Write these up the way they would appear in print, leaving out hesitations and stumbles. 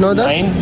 9-10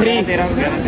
3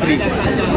3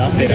10-13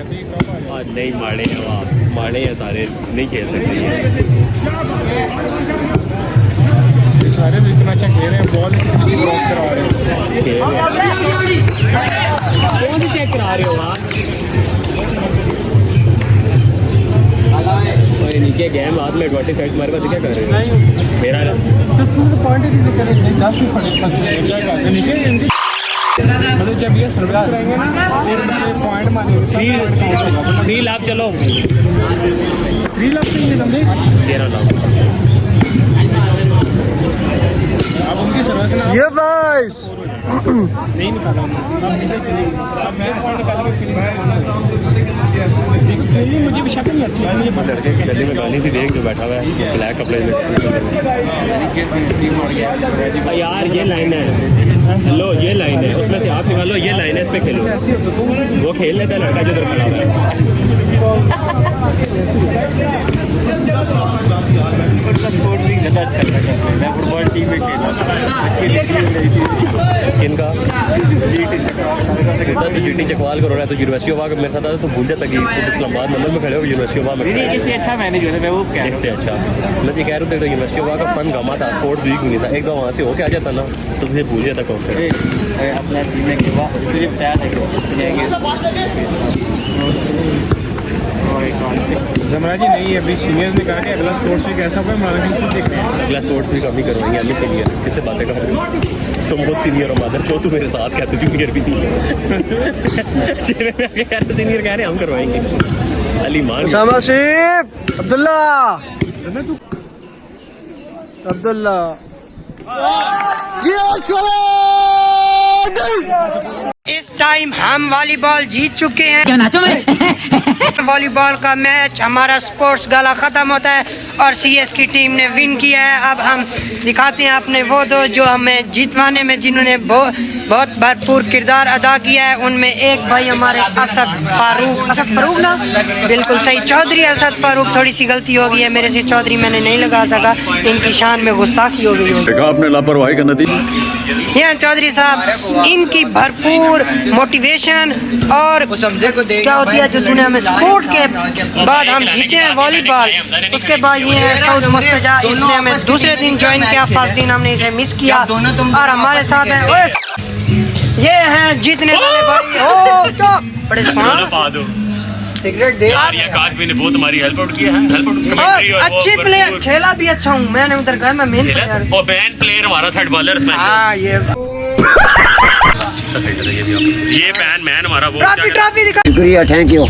आती कब आ जाए। नहीं माड़े हैं वहाँ, माड़े हैं सारे, नहीं खेल सकते ये। ये सारे तो इतना अच्छा खेल रहे हैं, बॉल इतनी अच्छी क्रॉस करा रहे हैं। खेल रहे हैं। कौन सी चेक करा रहे हो वहाँ? नीचे गेम हाथ में 20 साइड मारे क्या कर रहे हो? मेरा मतलब जब ये सर्विस करेंगे ना फिर पॉइंट मारेंगे 3 लाख चलो 3 लाख चाहिए समझे 13 लाख अब उनकी सर्विस ना ये गाइस नहीं निकाला अब इधर चलेगी अब मैं पॉइंट निकाल के फिर देखो पहले मुझे भी शक नहीं आती है मुझे पता लड़के की गली में गाली सी देख जो बैठा हुआ है ब्लैक कपड़े में यार ये लाइन है लो ये लाइन है उसमें से आप निकालो ये लाइन है इस पे खेलो वो खेल लेता है लड़का जो उधर खड़ा हुआ है फुटबॉल टीम में खेला किनका जीटी चकवाल करो रहा है तो यूनिवर्सिटी ऑफ मेरे साथ आता तो भूल जाता कि इस्लामाबाद नंबर में खड़े हो यूनिवर्सिटी ऑफ नहीं इससे अच्छा मैनेज हुआ था मैं वो क्या इससे अच्छा मतलब ये कह रहे थे तो यूनिवर्सिटी ऑफ का फन गमा था स्पोर्ट्स वीक नहीं था एक दो वहाँ से होके आ जाता ना तो मुझे भूल जाता कौन से अपना जीने के बाद तुझे बताया था जमरा जी नहीं अभी सीनियर्स ने कहा कि अगला स्पोर्ट्स वीक ऐसा होगा हमारा भी कुछ देखते हैं अगला स्पोर्ट्स वीक अभी करवाएंगे अगले सीनियर किससे बातें कर रहे हो तुम खुद सीनियर हो मादर क्यों तू मेरे साथ कहते जूनियर भी थी सीनियर कह रहे हम करवाएंगे अली मान शाबाशिब अब्दुल्ला अब्दुल्ला इस टाइम हम वॉलीबॉल जीत चुके हैं वॉलीबॉल का मैच हमारा स्पोर्ट्स गाला ख़त्म होता है और सीएस की टीम ने विन किया है। अब हम दिखाते हैं अपने वो दो जो हमें जीतवाने में जिन्होंने बहुत भरपूर किरदार अदा किया है। उनमें एक भाई हमारे असद फारूक ना बिल्कुल सही चौधरी असद फारूक थोड़ी सी गलती हो गई है मेरे से चौधरी मैंने नहीं लगा सका इनकी शान में गुस्ताखी हो गई होगी आपने लापरवाही का नतीजा यहाँ चौधरी साहब इनकी भरपूर मोटिवेशन और क्या होती है जो दुनिया में स्पोर्ट के बाद हम जीते हैं वॉलीबॉल उसके बाद ये है सऊद मुस्तजा इसने हमें दूसरे दिन ज्वाइन किया फर्स्ट दिन हमने इसे मिस किया और हमारे साथ हैं ये हैं जीतने वाले भाई ओ तो बड़े सिगरेट दे यार ये काश मैंने बहुत हमारी हेल्प आउट किया है हेल्प आउट अच्छी प्लेयर खेला भी अच्छा हूँ मैंने उधर गया मैं मेन प्लेयर और बैन प्लेयर हमारा थर्ड बॉलर हाँ ये बैन मैन हमारा वो ट्रॉफी दिखा शुक्रिया थैंक यू